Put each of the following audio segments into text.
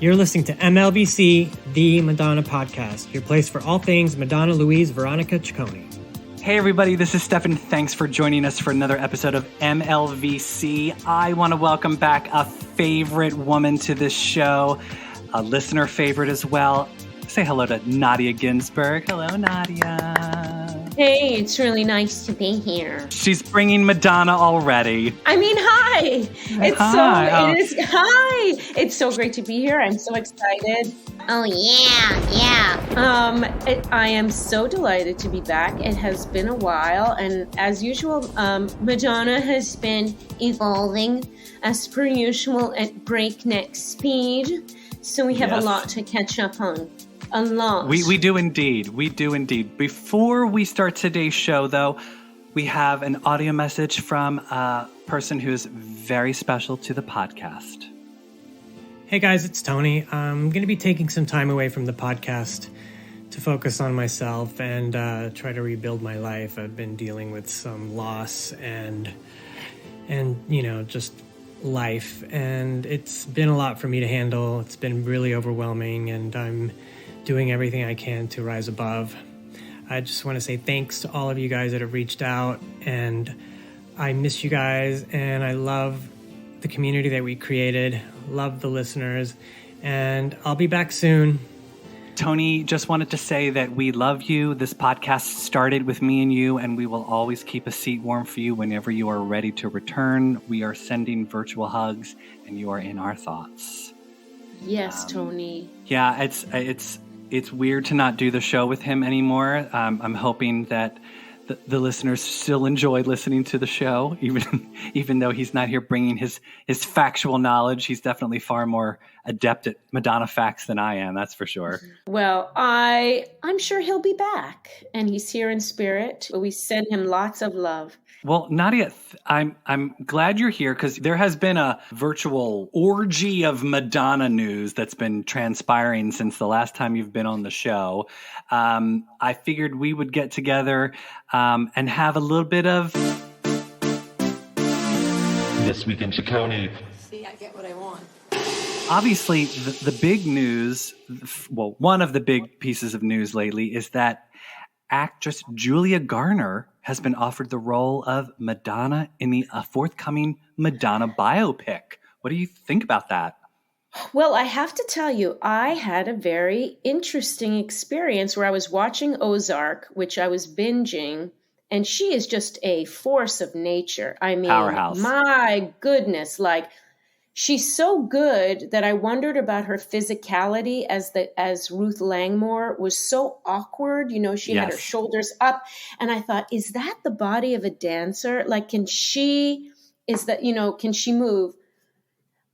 You're listening to MLVC, the Madonna podcast, your place for all things Madonna Louise Veronica Ciccone. Hey everybody, this is Stefan. Thanks for joining us for another episode of MLVC. I want to welcome back a favorite woman to this show, a listener favorite as well. Say hello to Nadya Ginsburg. Hello, Nadya. Hey, it's really nice to be here. She's bringing Madonna already. I mean, hi. Hi. Hi. It's so great to be here. I'm so excited. Oh, yeah. I am so delighted to be back. It has been a while, and as usual, Madonna has been evolving as per usual at breakneck speed. So we have a lot to catch up on. A lot. We do indeed. We do indeed. Before we start today's show, though, we have an audio message from a person who is very special to the podcast. Hey guys, it's Tony. I'm going to be taking some time away from the podcast to focus on myself and try to rebuild my life. I've been dealing with some loss and just life, and it's been a lot for me to handle. It's been really overwhelming, and I'm doing everything I can to rise above. I just want to say thanks to all of you guys that have reached out, and I miss you guys, and I love the community that we created, love the listeners, and I'll be back soon. Tony, just wanted to say that we love you. This podcast started with me and you, and we will always keep a seat warm for you whenever you are ready to return. We are sending virtual hugs, and you are in our thoughts. Yes, Tony. Yeah, it's weird to not do the show with him anymore. I'm hoping that the listeners still enjoy listening to the show, even though he's not here bringing his factual knowledge. He's definitely far more adept at Madonna facts than I am, that's for sure. Well, I'm sure he'll be back, and he's here in spirit. We send him lots of love. Well, Nadya, I'm glad you're here because there has been a virtual orgy of Madonna news that's been transpiring since the last time you've been on the show. I figured we would get together and have a little bit of This Week in Ciccone. See, I get what I want. Obviously, the big news, well, one of the big pieces of news lately is that actress Julia Garner has been offered the role of Madonna in the forthcoming Madonna biopic. What do you think about that? Well, I have to tell you, I had a very interesting experience where I was watching Ozark, which I was binging, and she is just a force of nature. I mean, powerhouse. My goodness, she's so good that I wondered about her physicality as Ruth Langmore was so awkward. You know, she had her shoulders up. And I thought, is that the body of a dancer? Can she move?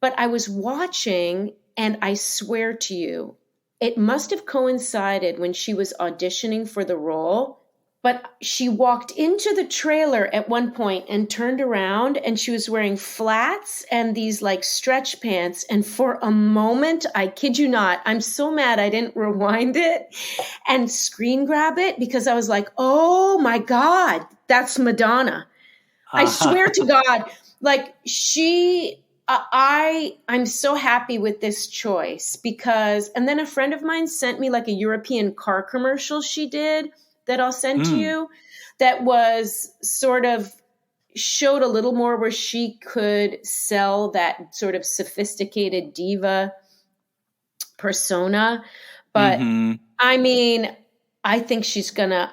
But I was watching, and I swear to you, it must have coincided when she was auditioning for the role. But she walked into the trailer at one point and turned around, and she was wearing flats and these stretch pants. And for a moment, I kid you not, I'm so mad I didn't rewind it and screen grab it because I was like, oh my God, that's Madonna. I swear to God, I'm so happy with this choice because, and then a friend of mine sent me a European car commercial she did that I'll send to you that was sort of showed a little more where she could sell that sort of sophisticated diva persona. But I mean, I think she's gonna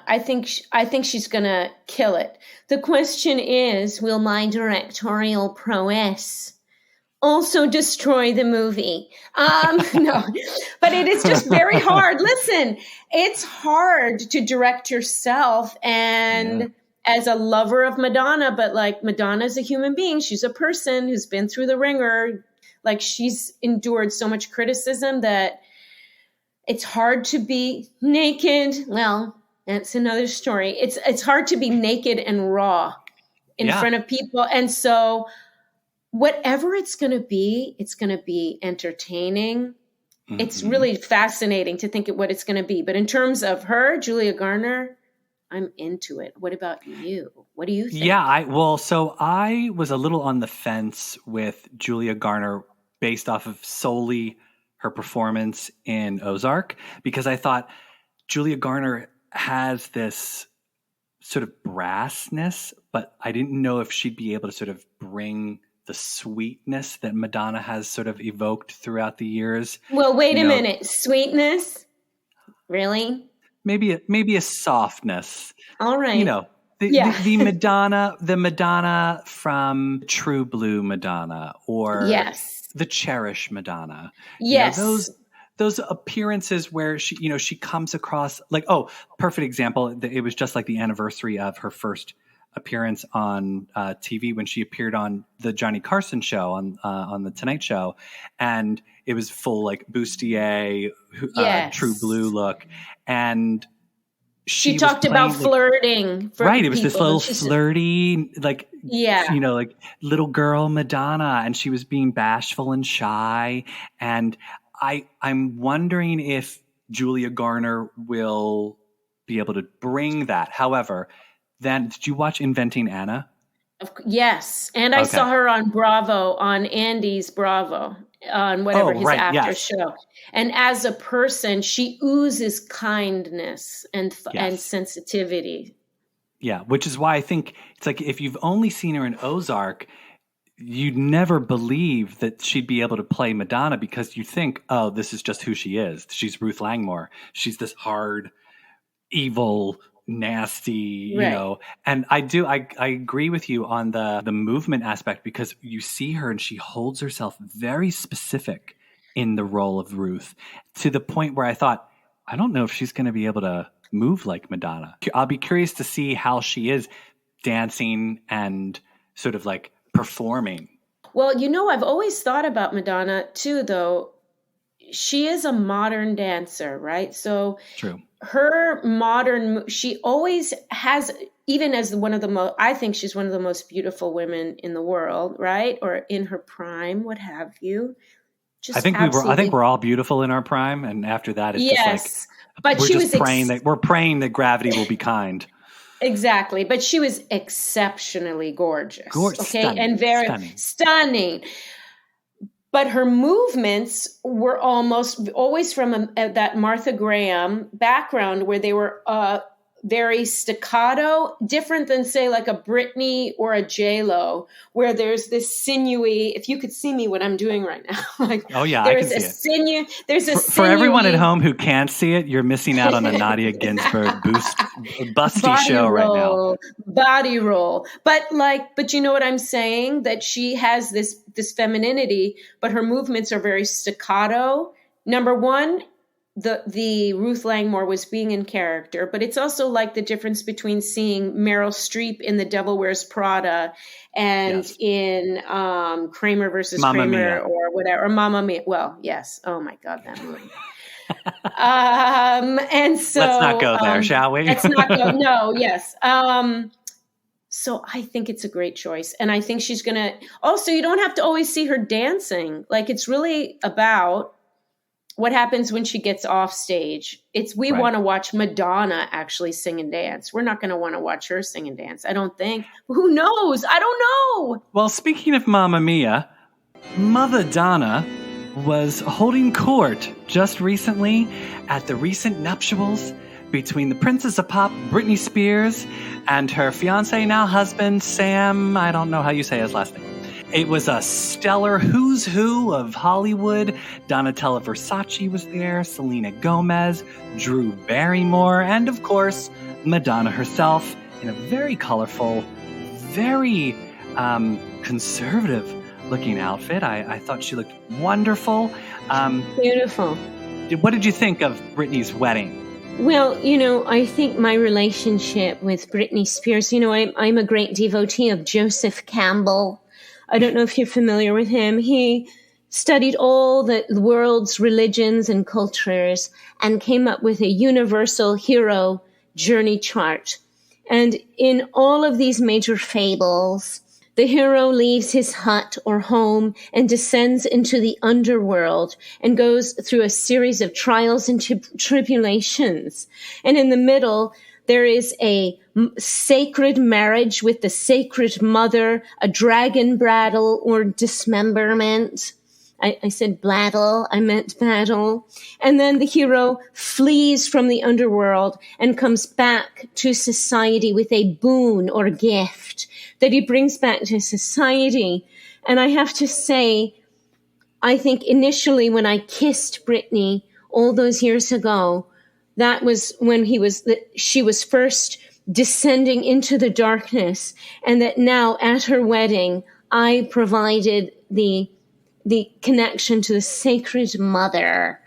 kill it. The question is, will my directorial prowess also destroy the movie? No, but it is just very hard. Listen, it's hard to direct yourself and as a lover of Madonna, but Madonna's a human being. She's a person who's been through the ringer. She's endured so much criticism that it's hard to be naked. Well, that's another story. It's hard to be naked and raw in front of people. And so whatever it's going to be entertaining. Mm-hmm. It's really fascinating to think of what it's going to be. But in terms of her, Julia Garner, I'm into it. What about you? What do you think? Yeah, I was a little on the fence with Julia Garner based off of solely her performance in Ozark, because I thought Julia Garner has this sort of brassness, but I didn't know if she'd be able to sort of bring the sweetness that Madonna has sort of evoked throughout the years. Well, wait a minute. Sweetness? Really? Maybe a softness. All right. You know, the Madonna from True Blue Madonna, or the Cherish Madonna. Yes. You know, those appearances where she comes across like, perfect example. It was just like the anniversary of her first appearance on TV when she appeared on the Johnny Carson show on the Tonight Show, and it was full like bustier, True Blue look, and she talked about flirting. Right, it was this little flirty, like like little girl Madonna, and she was being bashful and shy, and I'm wondering if Julia Garner will be able to bring that. However, then did you watch Inventing Anna? Yes. And I saw her on Bravo, on Andy's Bravo, on whatever his after show. And as a person, she oozes kindness and sensitivity. Yeah, which is why I think it's like if you've only seen her in Ozark, you'd never believe that she'd be able to play Madonna, because you think, oh, this is just who she is. She's Ruth Langmore. She's this hard, evil, nasty, you know. And I agree with you on the movement aspect, because you see her and she holds herself very specific in the role of Ruth, to the point where I thought, I don't know if she's going to be able to move like Madonna. I'll be curious to see how she is dancing and sort of like performing. Well, I've always thought about Madonna too, though. She is a modern dancer, right? So true. She always has, even as one of the most, I think she's one of the most beautiful women in the world, right? Or in her prime, what have you. I think we're all beautiful in our prime, and after that, it's just like, we're praying that gravity will be kind. Exactly, but she was exceptionally gorgeous. Stunning, and very stunning. But her movements were always from that Martha Graham background, where they were very staccato, different than, say, like a Britney or a J-Lo, where there's this sinewy, if you could see me what I'm doing right now. Like, I can see it. There's a for everyone at home who can't see it, you're missing out on a Nadya Ginsburg busty show right now. Body roll. But you know what I'm saying? That she has this femininity, but her movements are very staccato. Number one, the Ruth Langmore was being in character, but it's also like the difference between seeing Meryl Streep in The Devil Wears Prada and in Kramer versus Mamma Kramer Mia. or whatever, or Mamma Mia. Well, yes. Oh my God, that movie. And so let's not go there, shall we? Let's not go. No, yes. So I think it's a great choice. And I think she's going to, also, you don't have to always see her dancing. Like, it's really about what happens when she gets off stage. We want to watch Madonna actually sing and dance. We're not going to want to watch her sing and dance, I don't think. Who knows? I don't know. Well, speaking of Mamma Mia, Mother Donna was holding court just recently at the recent nuptials between the Princess of Pop, Britney Spears, and her fiancé, now husband, Sam. I don't know how you say his last name. It was a stellar who's who of Hollywood. Donatella Versace was there, Selena Gomez, Drew Barrymore, and of course, Madonna herself in a very colorful, very conservative looking outfit. I thought she looked wonderful. Beautiful. What did you think of Britney's wedding? Well, I think my relationship with Britney Spears, I'm a great devotee of Joseph Campbell. I don't know if you're familiar with him. He studied all the world's religions and cultures and came up with a universal hero journey chart. And in all of these major fables, the hero leaves his hut or home and descends into the underworld and goes through a series of trials and tribulations. And in the middle, there is a sacred marriage with the sacred mother, a dragon battle or dismemberment, I said blattle, I meant battle. And then the hero flees from the underworld and comes back to society with a boon or gift that he brings back to society. And I have to say, I think initially when I kissed Britney all those years ago, that was when she was first descending into the darkness, and that now at her wedding, I provided the connection to the Sacred Mother,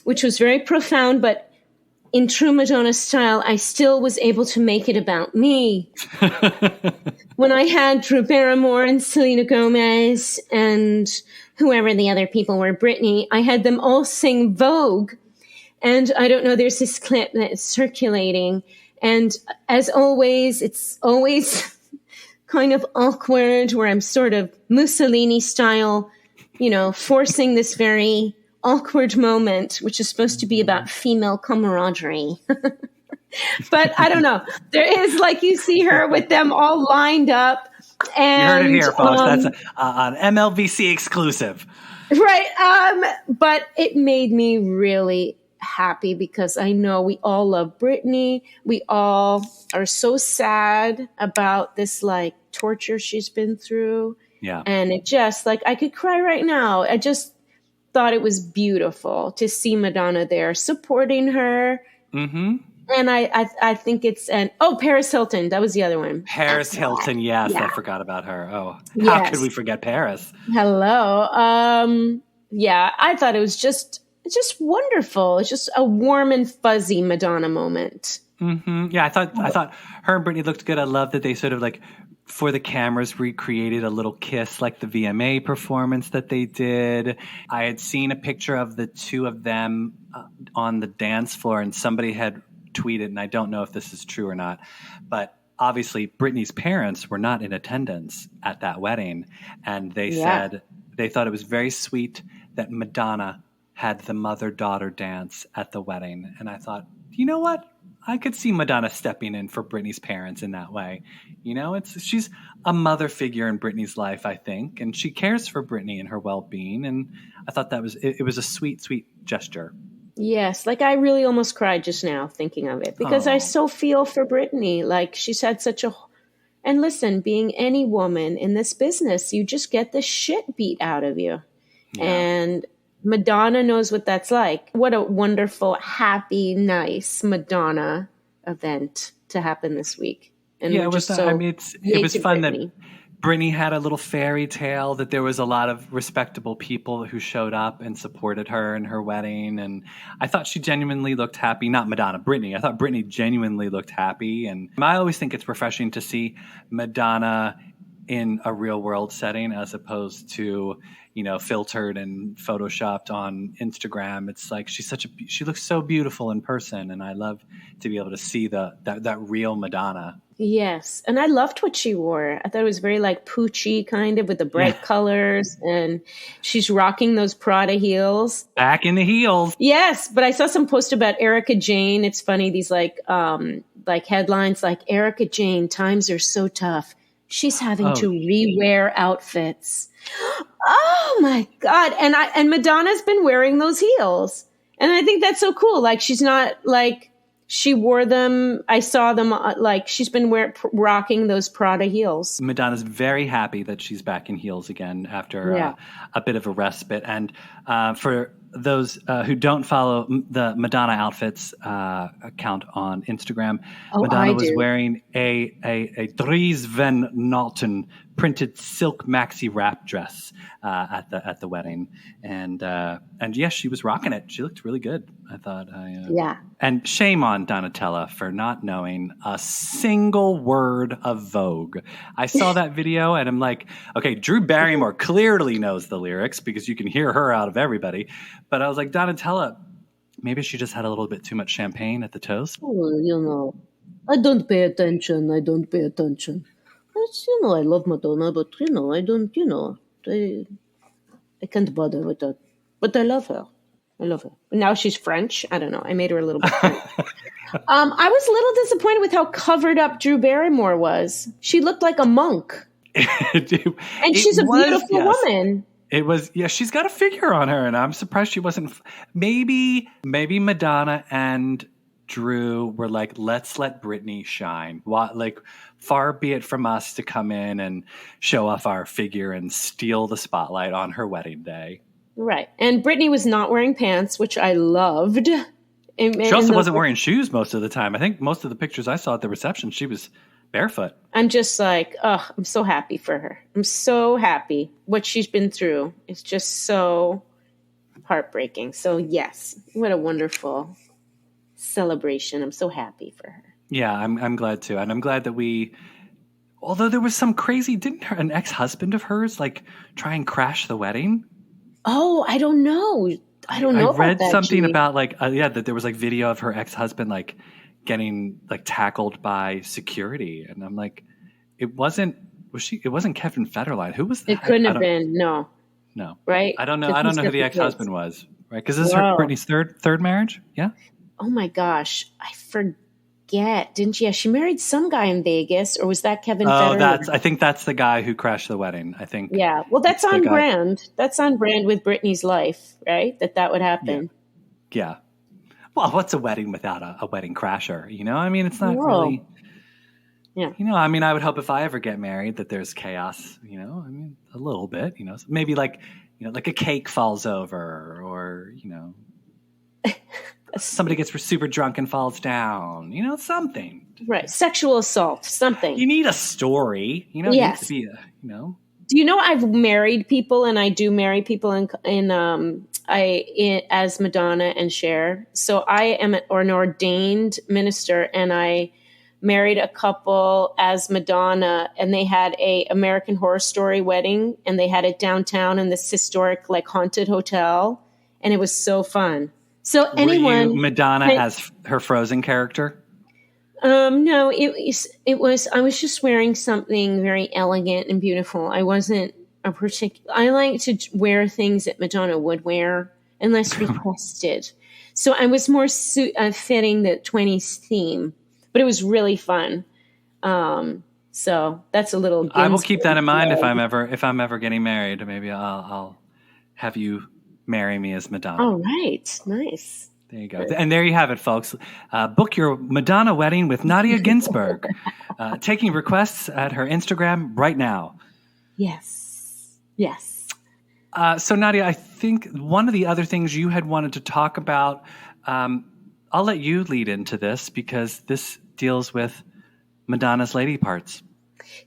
which was very profound, but in true Madonna style, I still was able to make it about me. When I had Drew Barrymore and Selena Gomez and whoever the other people were, Britney, I had them all sing Vogue. And I don't know, there's this clip that's circulating. And as always, it's always kind of awkward where I'm sort of Mussolini style, forcing this very awkward moment, which is supposed to be about female camaraderie. But I don't know. There is, like, you see her with them all lined up. And, you heard it here, folks. That's an MLVC exclusive. Right. But it made me really happy because I know we all love Britney. We all are so sad about this, like, torture she's been through. Yeah. And it just, like, I could cry right now. I just thought it was beautiful to see Madonna there supporting her. Mm-hmm. And I think it's Paris Hilton. That was the other one. Paris Hilton, yes. Yeah. I forgot about her. Oh, yes. How could we forget Paris? Hello. Yeah, I thought it's just wonderful. It's just a warm and fuzzy Madonna moment. Mm-hmm. Yeah, I thought her and Britney looked good. I love that they sort of, like, for the cameras, recreated a little kiss like the VMA performance that they did. I had seen a picture of the two of them on the dance floor, and somebody had tweeted, and I don't know if this is true or not, but obviously Britney's parents were not in attendance at that wedding, and they said they thought it was very sweet that Madonna had the mother-daughter dance at the wedding. And I thought, you know what? I could see Madonna stepping in for Britney's parents in that way. She's a mother figure in Britney's life, I think, and she cares for Britney and her well-being. And I thought that was a sweet, sweet gesture. Yes, like I really almost cried just now thinking of it because I so feel for Britney. Like she's had and listen, being any woman in this business, you just get the shit beat out of you. Yeah. And Madonna knows what that's like. What a wonderful, happy, nice Madonna event to happen this week. And yeah, it was fun that Britney had a little fairy tale, that there was a lot of respectable people who showed up and supported her in her wedding. And I thought she genuinely looked happy. Not Madonna, Britney. I thought Britney genuinely looked happy. And I always think it's refreshing to see Madonna in a real world setting as opposed to, filtered and photoshopped on Instagram. It's like she looks so beautiful in person, and I love to be able to see that real Madonna. Yes, and I loved what she wore. I thought it was very like Poochie kind of with the bright colors, and she's rocking those Prada heels. Back in the heels. Yes, but I saw some post about Erica Jane. It's funny, these like headlines like Erica Jane, times are so tough. She's having to rewear outfits. Oh my God. And Madonna's been wearing those heels. And I think that's so cool. Like she's not like she wore them. I saw them like she's been rocking those Prada heels. Madonna's very happy that she's back in heels again after a bit of a respite. And for those who don't follow the Madonna Outfits account on Instagram, Madonna was wearing a Dries Van Noten printed silk maxi wrap dress at the wedding, and yes, she was rocking it. She looked really good. I thought. And shame on Donatella for not knowing a single word of Vogue. I saw that video and I'm like, okay, Drew Barrymore clearly knows the lyrics because you can hear her out of everybody. But I was like, Donatella, maybe she just had a little bit too much champagne at the toast. Oh, I don't pay attention. I love Madonna, but I don't, I can't bother with that. But I love her. Now she's French. I don't know. I made her a little bit French. I was a little disappointed with how covered up Drew Barrymore was. She looked like a monk. And she's a beautiful woman. It was, yeah, she's got a figure on her, and I'm surprised she wasn't. Maybe Madonna and Drew were like, let's let Britney shine. Like, far be it from us to come in and show off our figure and steal the spotlight on her wedding day. Right. And Britney was not wearing pants, which I loved. She also wasn't wearing shoes most of the time. I think most of the pictures I saw at the reception, she was barefoot. I'm just like, oh, I'm so happy for her. I'm so happy. What she's been through is just so heartbreaking. So yes, what a wonderful celebration. I'm so happy for her. Yeah, I'm glad too. And I'm glad that although there was some crazy, didn't an ex-husband of hers like try and crash the wedding? Oh, I don't know. I read something about like, that there was like video of her ex-husband like getting like tackled by security. And I'm like, it wasn't Kevin Federline. Who was that? It couldn't have been. No. Right. I don't know who the ex-husband was. Right. Because this is Britney's third marriage. Yeah. Oh my gosh. I forget. Didn't she? Yeah, she married some guy in Vegas, or was that Kevin Federline? I think that's the guy who crashed the wedding. I think. Yeah. Well, that's on brand. That's on brand with Britney's life, right? That would happen. Yeah. Well, what's a wedding without a wedding crasher? You know, I mean, it's not really. Yeah. You know, I mean, I would hope if I ever get married that there's chaos. You know, I mean, a little bit. You know, maybe like a cake falls over, or somebody gets super drunk and falls down. You know, something. Right. Sexual assault. Something. You need a story. You know, it needs to be Do you know I've married people, and I do marry people as Madonna and Cher. So I am an ordained minister, and I married a couple as Madonna, and they had a American Horror Story wedding, and they had it downtown in this historic like haunted hotel, and it was so fun. So Were you Madonna as her Frozen character? No, it was. I was just wearing something very elegant and beautiful. I wasn't a particular. I like to wear things that Madonna would wear, unless requested. So I was more fitting the 20s theme, but it was really fun. So that's a little. I will keep that in mind if I'm ever getting married. Maybe I'll have you marry me as Madonna. All right, nice. There you go. And there you have it, folks. Book your Madonna wedding with Nadya Ginsburg. Taking requests at her Instagram right now. Yes. So, Nadya, I think one of the other things you had wanted to talk about, I'll let you lead into this because this deals with Madonna's lady parts.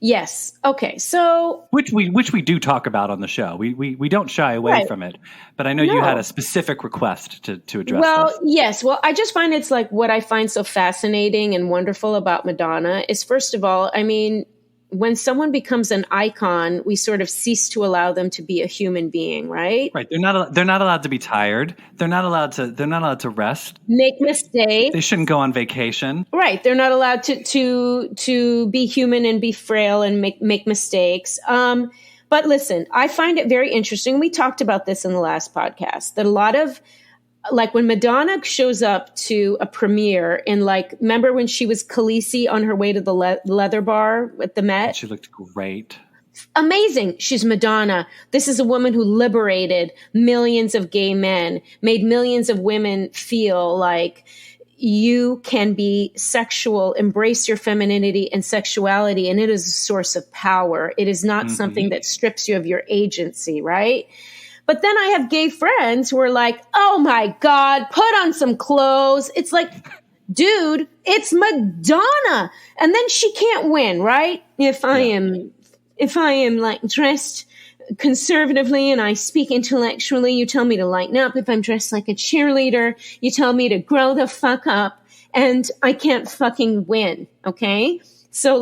Yes. Okay. So which we do talk about on the show. We don't shy away from it. But I know you had a specific request to address this. Yes. Well, I just find it's like what I find so fascinating and wonderful about Madonna is, first of all, I mean, when someone becomes an icon, we sort of cease to allow them to be a human being, right? Right. They're not allowed to be tired. They're not allowed to rest. Make mistakes. They shouldn't go on vacation. Right. They're not allowed to be human and be frail and make mistakes. But listen, I find it very interesting. We talked about this in the last podcast, that a lot of, like when Madonna shows up to a premiere in remember when she was Khaleesi on her way to the leather bar at the Met? She looked great. Amazing. She's Madonna. This is a woman who liberated millions of gay men, made millions of women feel like you can be sexual, embrace your femininity and sexuality, and it is a source of power. It is not something that strips you of your agency, right? But then I have gay friends who are like, oh my God, put on some clothes. It's like, dude, it's Madonna. And then she can't win, right? If I am like dressed conservatively and I speak intellectually, you tell me to lighten up. If I'm dressed like a cheerleader, you tell me to grow the fuck up, and I can't fucking win. Okay. So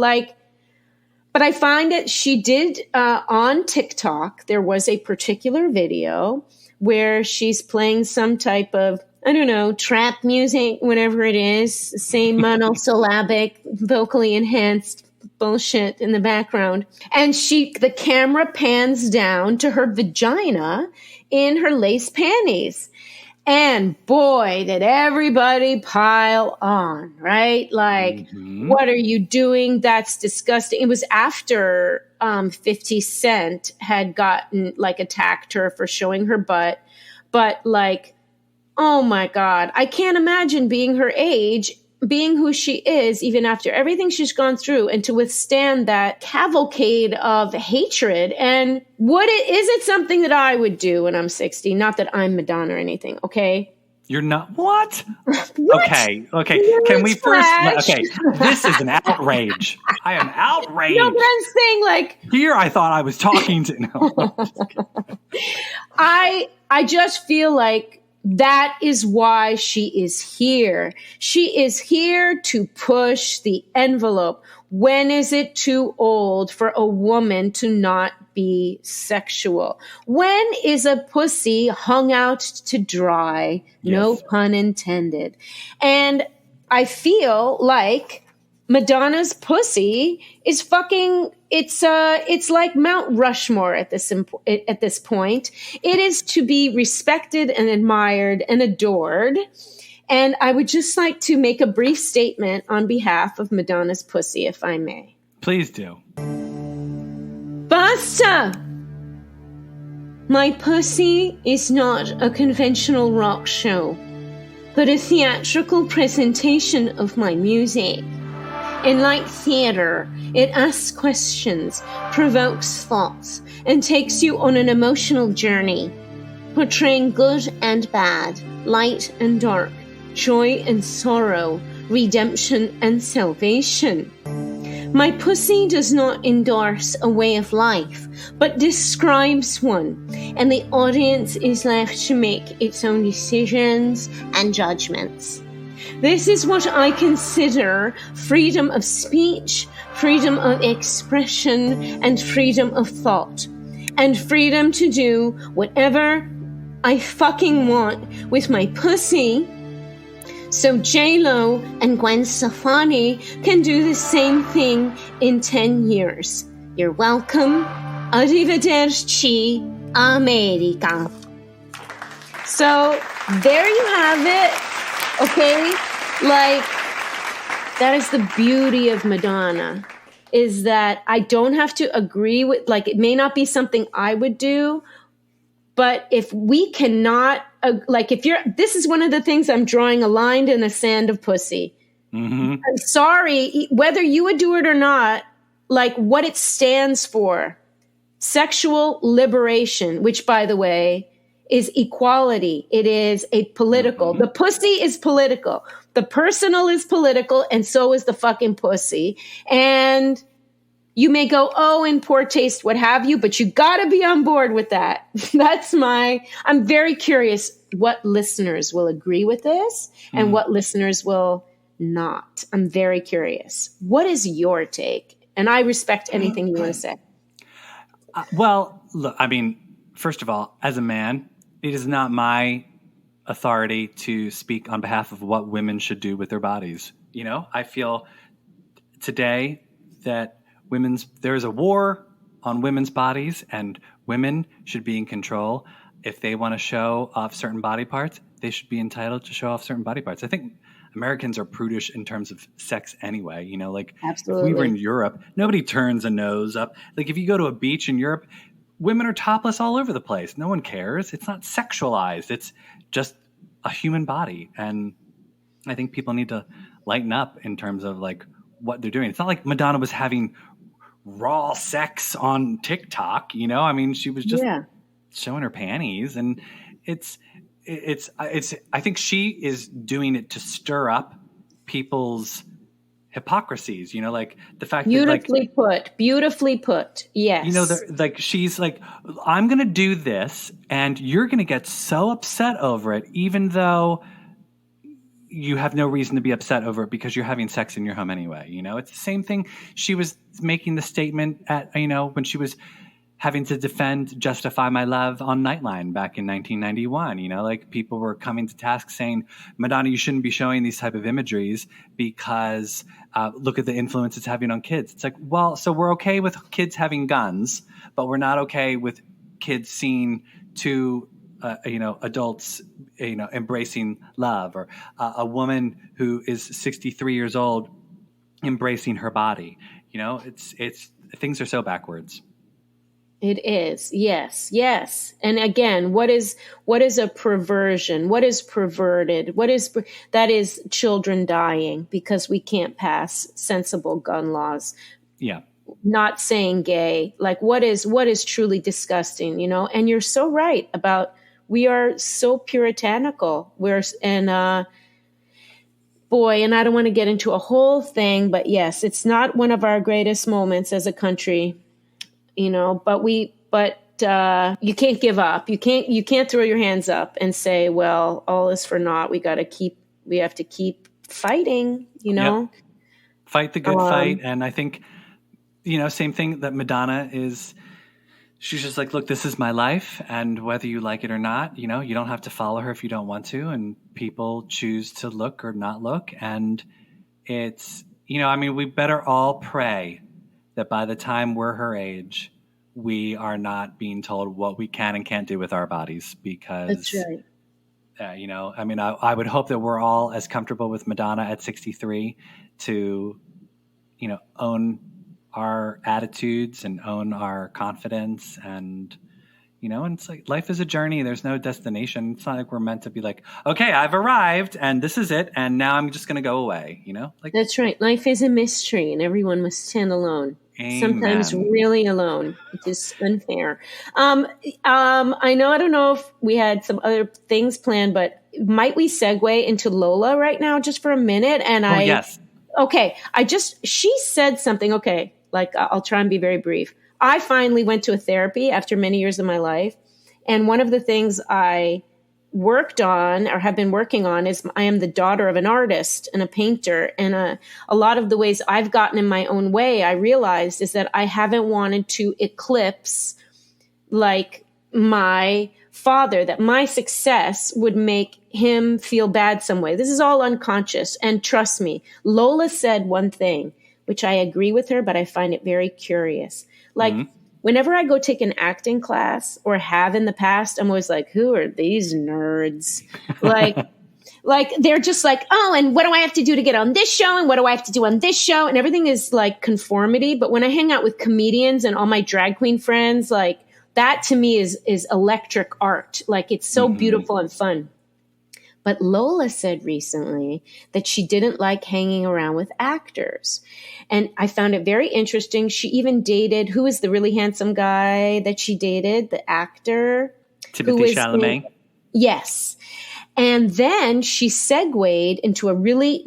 but I find that she did, on TikTok, there was a particular video where she's playing some type of, I don't know, trap music, whatever it is, same monosyllabic, vocally enhanced bullshit in the background. And the camera pans down to her vagina in her lace panties. And boy, did everybody pile on, right? Like, what are you doing? That's disgusting. It was after 50 Cent had gotten like attacked her for showing her butt. But like, oh my God, I can't imagine being her age, being who she is, even after everything she's gone through, and to withstand that cavalcade of hatred. And is it something that I would do when I'm 60? Not that I'm Madonna or anything, okay? You're not what? What? Okay. Can we first? Okay, this is an outrage. I am outraged. No, but I'm saying like here. I thought I was talking to. No. I just feel like that is why she is here. She is here to push the envelope. When is it too old for a woman to not be sexual? When is a pussy hung out to dry? Yes. No pun intended. And I feel like Madonna's pussy is fucking, it's like Mount Rushmore at this point. It is to be respected and admired and adored. And I would just like to make a brief statement on behalf of Madonna's pussy, if I may. Please do. Basta! My pussy is not a conventional rock show, but a theatrical presentation of my music. And like theater, it asks questions, provokes thoughts, and takes you on an emotional journey, portraying good and bad, light and dark, joy and sorrow, redemption and salvation. My pussy does not endorse a way of life, but describes one, and the audience is left to make its own decisions and judgments. This is what I consider freedom of speech, freedom of expression, and freedom of thought, and freedom to do whatever I fucking want with my pussy, so J-Lo and Gwen Stefani can do the same thing in 10 years. You're welcome. Arrivederci, America. So there you have it. Okay? Like, that is the beauty of Madonna, is that I don't have to agree with, like, it may not be something I would do, but if we cannot, this is one of the things I'm drawing a line in the sand of pussy. Mm-hmm. I'm sorry, whether you would do it or not, like what it stands for, sexual liberation, which by the way, is equality. It is a political, the pussy is political. The personal is political, and so is the fucking pussy. And you may go, oh, in poor taste, what have you, but you gotta be on board with that. I'm very curious what listeners will agree with this and what listeners will not. I'm very curious. What is your take? And I respect anything you want to say. Well, look, I mean, first of all, as a man, it is not my authority to speak on behalf of what women should do with their bodies. You know, I feel today that there is a war on women's bodies, and women should be in control. If they want to show off certain body parts, they should be entitled to show off certain body parts. I think Americans are prudish in terms of sex anyway. You know, like Absolutely. If we were in Europe, nobody turns a nose up. Like if you go to a beach in Europe, women are topless all over the place. No one cares. It's not sexualized. It's just a human body. And I think people need to lighten up in terms of like what they're doing. It's not like Madonna was having raw sex on TikTok, you know? I mean, she was just showing her panties, and it's I think she is doing it to stir up people's hypocrisies, you know, like the fact that beautifully put. Yes. You know, like she's like, I'm going to do this and you're going to get so upset over it, even though you have no reason to be upset over it because you're having sex in your home anyway. You know, it's the same thing. She was making the statement at, you know, when she was having to defend Justify My Love on Nightline back in 1991. You know, like people were coming to task saying, Madonna, you shouldn't be showing these type of imageries because look at the influence it's having on kids. It's like, well, so we're okay with kids having guns, but we're not okay with kids seeing two adults, embracing love, or a woman who is 63 years old embracing her body. It's things are so backwards. It is. Yes. Yes. And again, what is a perversion? What is perverted? That is children dying because we can't pass sensible gun laws. Yeah. Not saying gay. Like what is truly disgusting, And you're so right about we are so puritanical. And I don't want to get into a whole thing, but yes, it's not one of our greatest moments as a country. But you can't give up. You can't throw your hands up and say, well, all is for naught. We have to keep fighting, Yep. Fight the good fight. And I think, same thing that Madonna is, she's just like, look, this is my life. And whether you like it or not, you don't have to follow her if you don't want to. And people choose to look or not look. And it's, we better all pray that by the time we're her age, we are not being told what we can and can't do with our bodies, because that's right. I would hope that we're all as comfortable with Madonna at 63 to, own our attitudes and own our confidence. And, and it's like, life is a journey. There's no destination. It's not like we're meant to be like, okay, I've arrived and this is it. And now I'm just going to go away, That's right. Life is a mystery and everyone must stand alone. Amen. Sometimes really alone, which is unfair. I don't know if we had some other things planned, but might we segue into Lola right now just for a minute? And yes. Okay. She said something. Okay. I'll try and be very brief. I finally went to a therapy after many years of my life. And one of the things I worked on or have been working on is I am the daughter of an artist and a painter. And a lot of the ways I've gotten in my own way, I realized is that I haven't wanted to eclipse my father, that my success would make him feel bad some way. This is all unconscious. And trust me, Lola said one thing, which I agree with her, but I find it very curious. Whenever I go take an acting class or have in the past, I'm always like, who are these nerds? They're just like, oh, and what do I have to do to get on this show? And what do I have to do on this show? And everything is like conformity. But when I hang out with comedians and all my drag queen friends, that to me is electric art. It's so beautiful and fun. But Lola said recently that she didn't like hanging around with actors. And I found it very interesting. She even dated, who is the really handsome guy that she dated? The actor? Timothée Chalamet. Yes. And then she segued into a really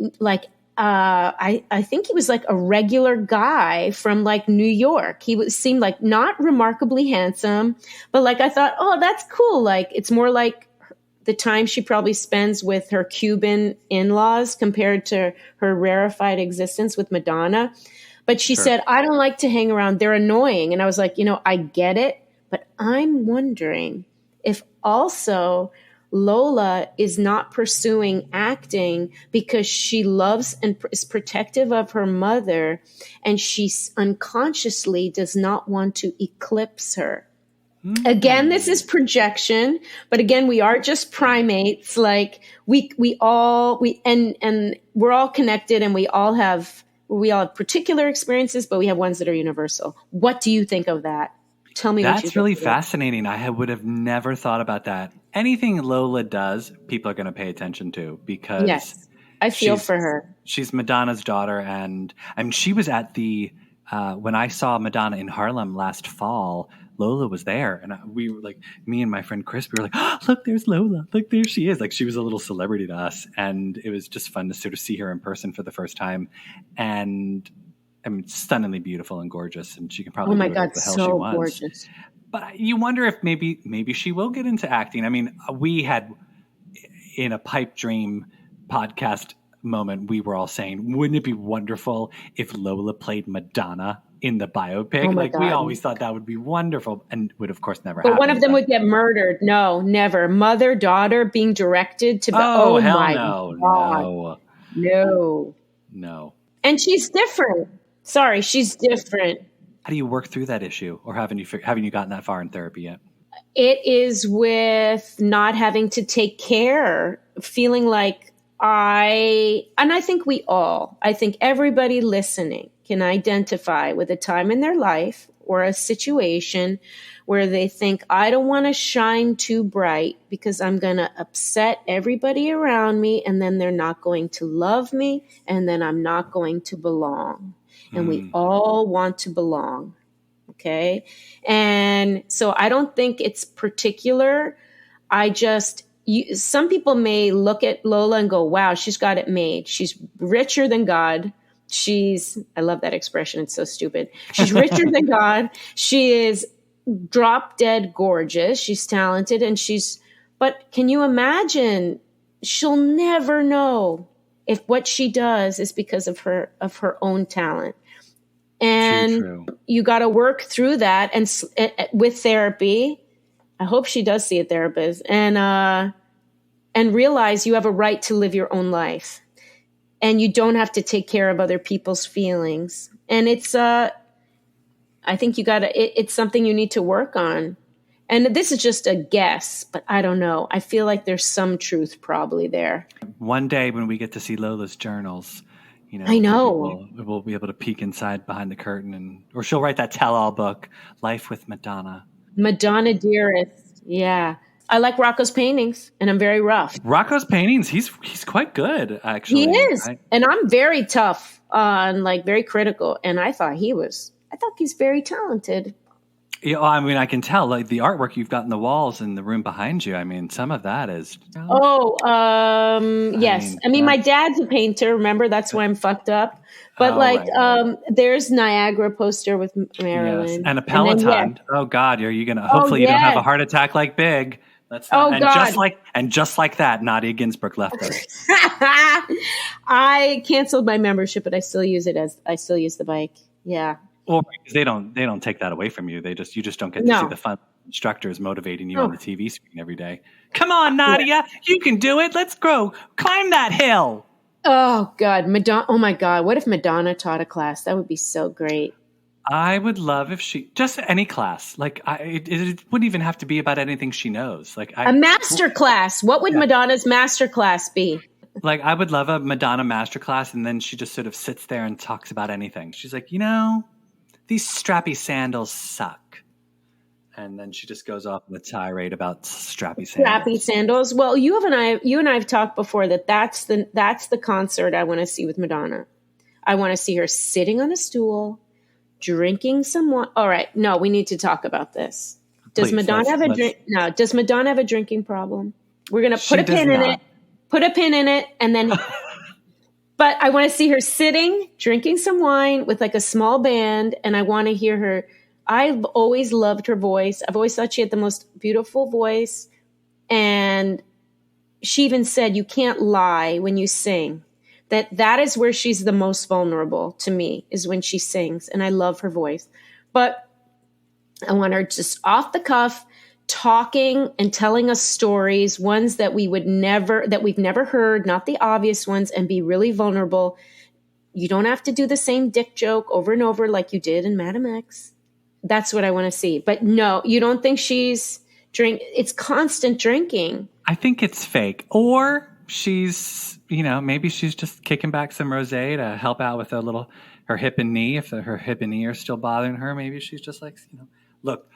I think he was like a regular guy from New York. Seemed like not remarkably handsome, but I thought, oh, that's cool. It's more like the time she probably spends with her Cuban in-laws compared to her rarefied existence with Madonna. But she said, I don't like to hang around. They're annoying. And I was like, I get it. But I'm wondering if also Lola is not pursuing acting because she loves and is protective of her mother. And she unconsciously does not want to eclipse her. Again, this is projection, but again, we are just primates. We're all connected, and we all have particular experiences, but we have ones that are universal. What do you think of that? Tell me. That's really fascinating. I would have never thought about that. Anything Lola does, people are going to pay attention to because yes, I feel for her. She's Madonna's daughter, and she was at the when I saw Madonna in Harlem last fall. Lola was there, and we were me and my friend Chris, we were like, oh, look, there's Lola. Look, there she is. She was a little celebrity to us, and it was just fun to sort of see her in person for the first time. And stunningly beautiful and gorgeous, and she can probably do whatever the hell she wants. Gorgeous. But you wonder if maybe she will get into acting. We had in a pipe dream podcast moment, we were all saying, wouldn't it be wonderful if Lola played Madonna in the biopic? Oh my God. We always thought that would be wonderful, and would of course never happen. But one of them would get murdered. No, never. Mother, daughter being directed to. Oh hell my no, God. No. And she's different. Sorry, she's different. How do you work through that issue, or haven't you gotten that far in therapy yet? It is with not having to take care, feeling like I think I think everybody listening can identify with a time in their life or a situation where they think, I don't want to shine too bright because I'm going to upset everybody around me, and then they're not going to love me, and then I'm not going to belong. And we all want to belong. Okay. And so I don't think it's particular. Some people may look at Lola and go, wow, she's got it made. She's richer than God. I love that expression. It's so stupid. She's richer than God. She is drop dead gorgeous. She's talented but can you imagine? She'll never know if what she does is because of her own talent. And True. You got to work through that and with therapy. I hope she does see a therapist and realize you have a right to live your own life, and you don't have to take care of other people's feelings. And it's, I think it's something you need to work on. And this is just a guess, but I don't know. I feel like there's some truth probably there. One day when we get to see Lola's journals, I know we'll be able to peek inside behind the curtain, or she'll write that tell-all book, Life with Madonna. Madonna dearest. Yeah. I like Rocco's paintings, and I'm very rough. Rocco's paintings, he's quite good, actually. He is. And I'm very tough and very critical. And I thought he's very talented. Yeah, I mean, I can tell, like, the artwork you've got in the walls in the room behind you. I mean, some of that is. Yes. I mean, my dad's a painter. Remember, that's why I'm fucked up. But right. There's Niagara poster with Marilyn. Yes. And a Peloton. And then, oh God, are you gonna? Hopefully, you don't have a heart attack like Big. That's not, and God. Just like that, Nadya Ginsburg left us. I canceled my membership, but I still use the bike. Yeah. Well, because they don't take that away from you. You just don't get to see the fun instructors motivating you on the TV screen every day. Come on, Nadya, you can do it. Let's go climb that hill. Oh God, Madonna! Oh my God, what if Madonna taught a class? That would be so great. I would love if she just any class. Like it wouldn't even have to be about anything she knows. A master class. What would Madonna's master class be? Like, I would love a Madonna master class, and then she just sort of sits there and talks about anything. She's like, these strappy sandals suck. And then she just goes off on a tirade about strappy sandals. Strappy sandals. Well, you and I have talked before that's the concert I want to see with Madonna. I want to see her sitting on a stool, drinking some wine. All right. No, we need to talk about this. Does Madonna have a drink? No. Does Madonna have a drinking problem? We're going to put a pin in it. Put a pin in it, and then but I want to see her sitting, drinking some wine with a small band, and I want to hear her. I've always loved her voice. I've always thought she had the most beautiful voice. And she even said, you can't lie when you sing. That is where she's the most vulnerable to me, is when she sings. And I love her voice. But I want her just off the cuff, talking and telling us stories, ones that we've never heard, not the obvious ones, and be really vulnerable. You don't have to do the same dick joke over and over like you did in Madam X. That's what I want to see. But no, you don't think she's it's constant drinking. I think it's fake. Or she's, maybe she's just kicking back some rosé to help out with her hip and knee. If her hip and knee are still bothering her, maybe she's just like, look,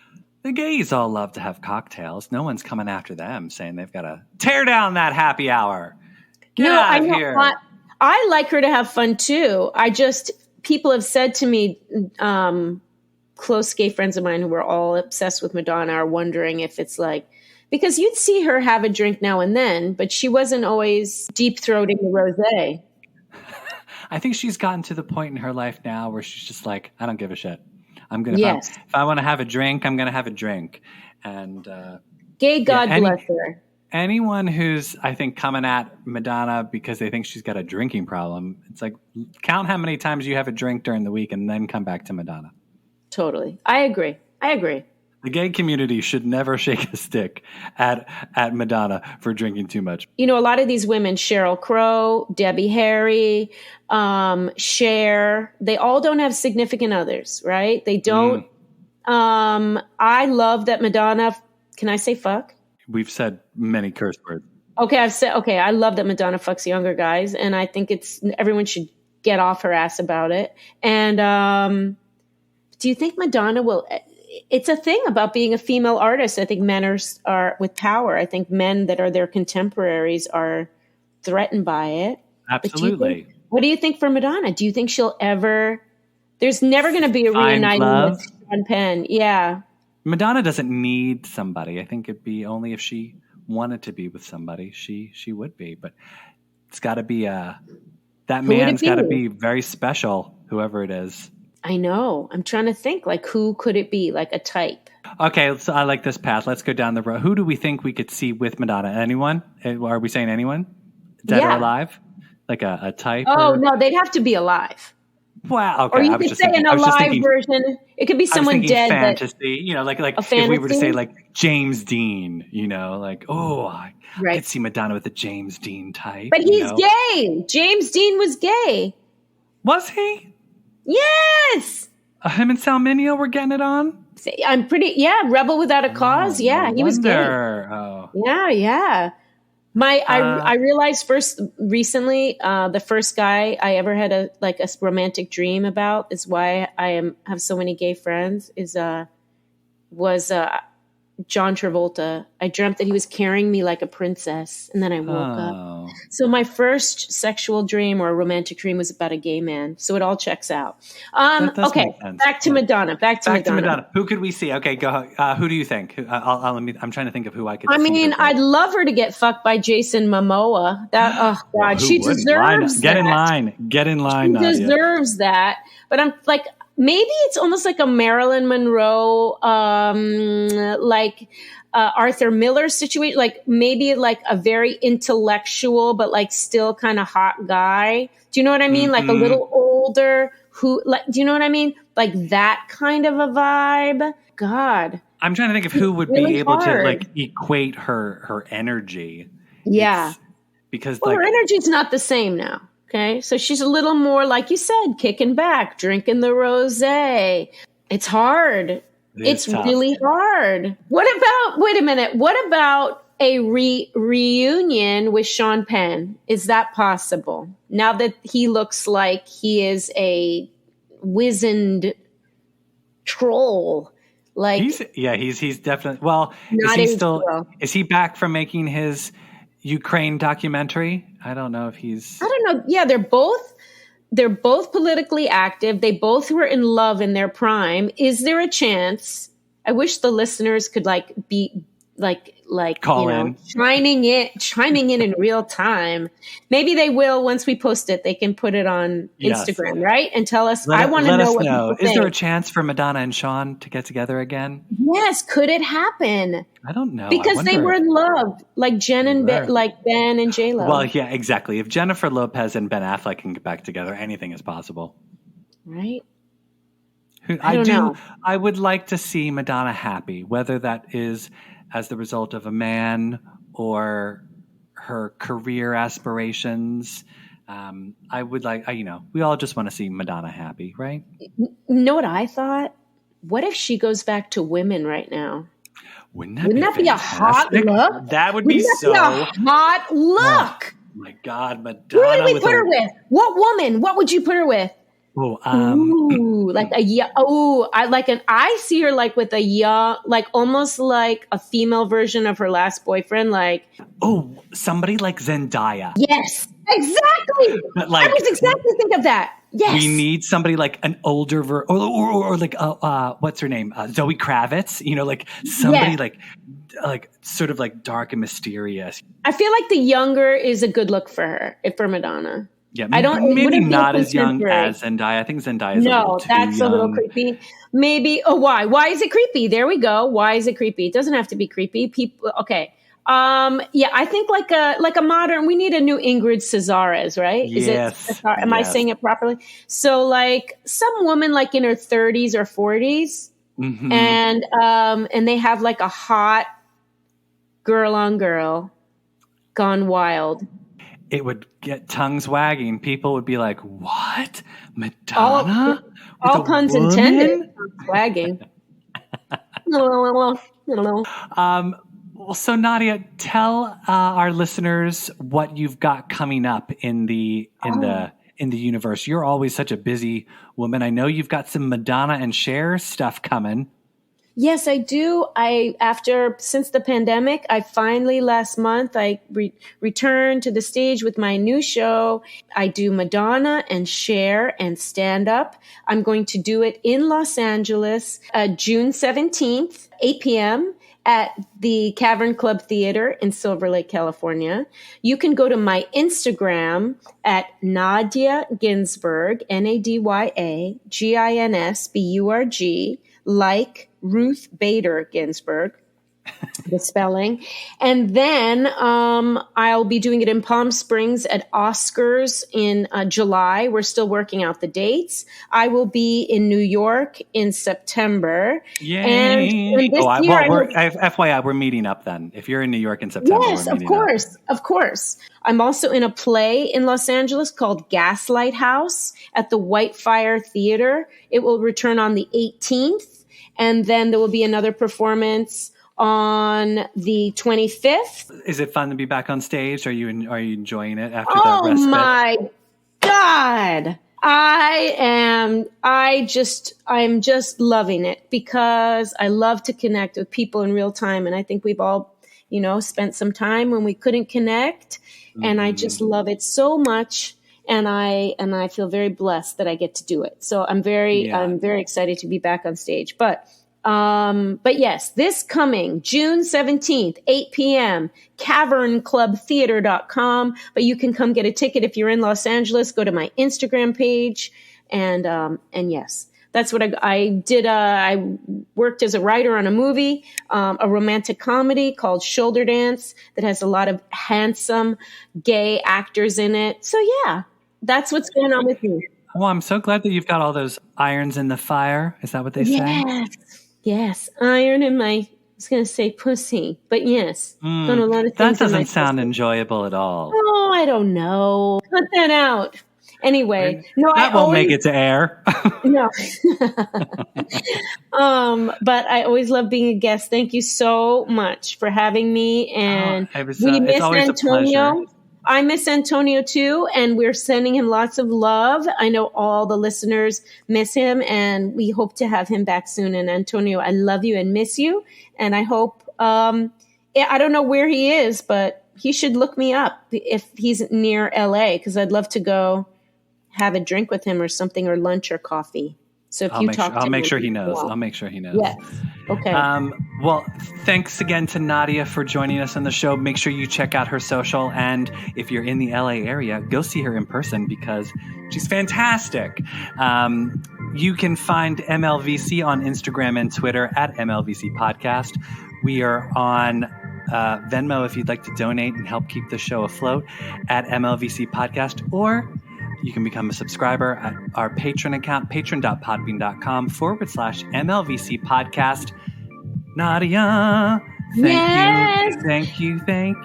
the gays all love to have cocktails. No one's coming after them saying they've got to tear down that happy hour. Get out of here. I like her to have fun too. People have said to me, close gay friends of mine who were all obsessed with Madonna are wondering if it's because you'd see her have a drink now and then, but she wasn't always deep-throating the rosé. I think she's gotten to the point in her life now where she's just like, I don't give a shit. If I want to have a drink, I'm going to have a drink. And gay God bless her. Anyone who's, I think, coming at Madonna because they think she's got a drinking problem, it's like, count how many times you have a drink during the week and then come back to Madonna. Totally. I agree. The gay community should never shake a stick at Madonna for drinking too much. A lot of these women, Sheryl Crow, Debbie Harry, Cher, they all don't have significant others, right? They don't. I love that Madonna Can I say fuck? We've said many curse words. Okay, I love that Madonna fucks younger guys, and I think everyone should get off her ass about it. And do you think Madonna will? It's a thing about being a female artist. I think men are with power. I think men that are their contemporaries are threatened by it. Absolutely. What do you think for Madonna? Do you think she'll ever? There's never going to be a reuniting with Sean Penn. Yeah. Madonna doesn't need somebody. I think it'd be only if she wanted to be with somebody, she would be. But it's got to be that man's got to be very special, whoever it is. I know. I'm trying to think, like, who could it be? Like a type. Okay, so I like this path. Let's go down the road. Who do we think we could see with Madonna? Anyone? Are we saying anyone? Dead or alive? Like a type? Oh, no, they'd have to be alive. Wow. Okay. Or you could say an alive version. It could be someone dead. Fantasy. Like if we were to say like James Dean, like, I could see Madonna with a James Dean type. But he's gay. James Dean was gay. Was he? Yes. Him and Salminio were getting it on? I'm Rebel Without a Cause. He was gay. Oh. Yeah. I realized recently, the first guy I ever had a romantic dream about is why I have so many gay friends was John Travolta. I dreamt that he was carrying me like a princess, and then I woke up. So my first sexual dream or romantic dream was about a gay man. So it all checks out. Okay, back to Madonna. Back to Madonna. Who could we see? Okay, go. Who do you think? I'm trying to think of who I could. I'd love her to get fucked by Jason Momoa. She deserves that. Get in line. She deserves that. But I'm like. Maybe it's almost like a Marilyn Monroe, Arthur Miller situation. Like maybe like a very intellectual, but like still kind of hot guy. Do you know what I mean? Like a little older do you know what I mean? Like that kind of a vibe. God. I'm trying to think of who would be able to like equate her energy. Yeah. Because her energy's not the same now. Okay, so she's a little more, like you said, kicking back, drinking the rosé. It's hard. It's really hard. Wait a minute. What about a reunion with Sean Penn? Is that possible? Now that he looks like he is a wizened troll. Like he's definitely, is he back from making his Ukraine documentary? I don't know if he's. I don't know. Yeah, they're both politically active. They both were in love in their prime. Is there a chance? I wish the listeners could be call in, chiming in real time. Maybe they will once we post it. They can put it on Instagram, right? And tell us. I want to know what people think. Is there a chance for Madonna and Sean to get together again? Yes. Could it happen? I don't know. Because they were in love, like Ben and J-Lo. Well, yeah, exactly. If Jennifer Lopez and Ben Affleck can get back together, anything is possible. Right? I don't know. I would like to see Madonna happy, whether that is as the result of a man or her career aspirations. I would we all just want to see Madonna happy, right? You know what I thought? What if she goes back to women right now? Wouldn't that be a hot look? That would be so hot look. Oh my God, Madonna! Who would we put her with? What woman? What would you put her with? I see her like with a young, like almost like a female version of her last boyfriend. Like, somebody like Zendaya. Yes, exactly. But I was exactly think of that. Yes. We need somebody like an older or like what's her name? Zoe Kravitz. Like somebody like sort of like dark and mysterious. I feel like the younger is a good look for her, for Madonna. Yeah, maybe not as young as Zendaya. I think Zendaya is a little too young. A little creepy. Maybe. Why? Why is it creepy? There we go. Why is it creepy? It doesn't have to be creepy. People. Okay. I think like a modern. We need a new Ingrid Cesares, right? Yes. Am I saying it properly? So like some woman like in her 30s or 40s, and they have like a hot girl on girl gone wild. It would get tongues wagging. People would be like, "What, Madonna?" All puns intended. Wagging. I don't know. Well, so Nadya, tell our listeners what you've got coming up in the universe. You're always such a busy woman. I know you've got some Madonna and Cher stuff coming. Yes, I do. Since the pandemic, I finally last month, I returned to the stage with my new show. I do Madonna and Cher and stand up. I'm going to do it in Los Angeles, June 17th, 8 p.m. at the Cavern Club Theater in Silver Lake, California. You can go to my Instagram at Nadya Ginsburg, NADYA GINSBURG, like Ruth Bader Ginsburg, the spelling. And then I'll be doing it in Palm Springs at Oscars in July. We're still working out the dates. I will be in New York in September. Yay! FYI, we're meeting up then. If you're in New York in September, yes, of course. I'm also in a play in Los Angeles called Gaslight House at the Whitefire Theater. It will return on the 18th. And then there will be another performance on the 25th. Is it fun to be back on stage? Are you enjoying it after the respite? Oh my God. I'm just loving it because I love to connect with people in real time. And I think we've all, spent some time when we couldn't connect. Mm-hmm. And I just love it so much. And I feel very blessed that I get to do it. So I'm very excited to be back on stage. But yes, this coming June 17th, 8 p.m., cavernclubtheater.com. But you can come get a ticket if you're in Los Angeles. Go to my Instagram page. And yes, that's what I did. I worked as a writer on a movie, a romantic comedy called Shoulder Dance that has a lot of handsome gay actors in it. So yeah. That's what's going on with me. Well, I'm so glad that you've got all those irons in the fire. Is that what they say? Yes. Iron in my, I was going to say pussy, but yes. Done a lot of things. That doesn't sound enjoyable at all. Oh, I don't know. Cut that out. Anyway, that won't make it to air. No. But I always love being a guest. Thank you so much for having me. And we miss Antonio. I miss Antonio too, and we're sending him lots of love. I know all the listeners miss him, and we hope to have him back soon. And Antonio, I love you and miss you. And I hope, I don't know where he is, but he should look me up if he's near LA, because I'd love to go have a drink with him or something, or lunch or coffee. So if I'll make sure he knows. I'll make sure he knows. Yes. Okay. Well, thanks again to Nadya for joining us on the show. Make sure you check out her social. And if you're in the LA area, go see her in person because she's fantastic. You can find MLVC on Instagram and Twitter at MLVC Podcast. We are on Venmo if you'd like to donate and help keep the show afloat at MLVC Podcast, or you can become a subscriber at our Patreon account, patreon.podbean.com/MLVC podcast. Nadya, thank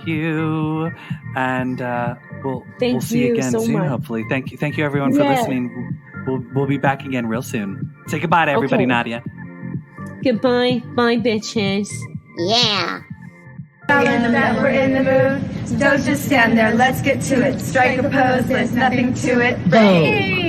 you. And we'll see you again soon, hopefully. Thank you everyone for listening. We'll be back again real soon. Say goodbye to everybody, Nadya. Goodbye. Bye, bitches. Yeah. We're in the mood, so don't just stand there, let's get to it. Strike a pose, there's nothing to it. Bang!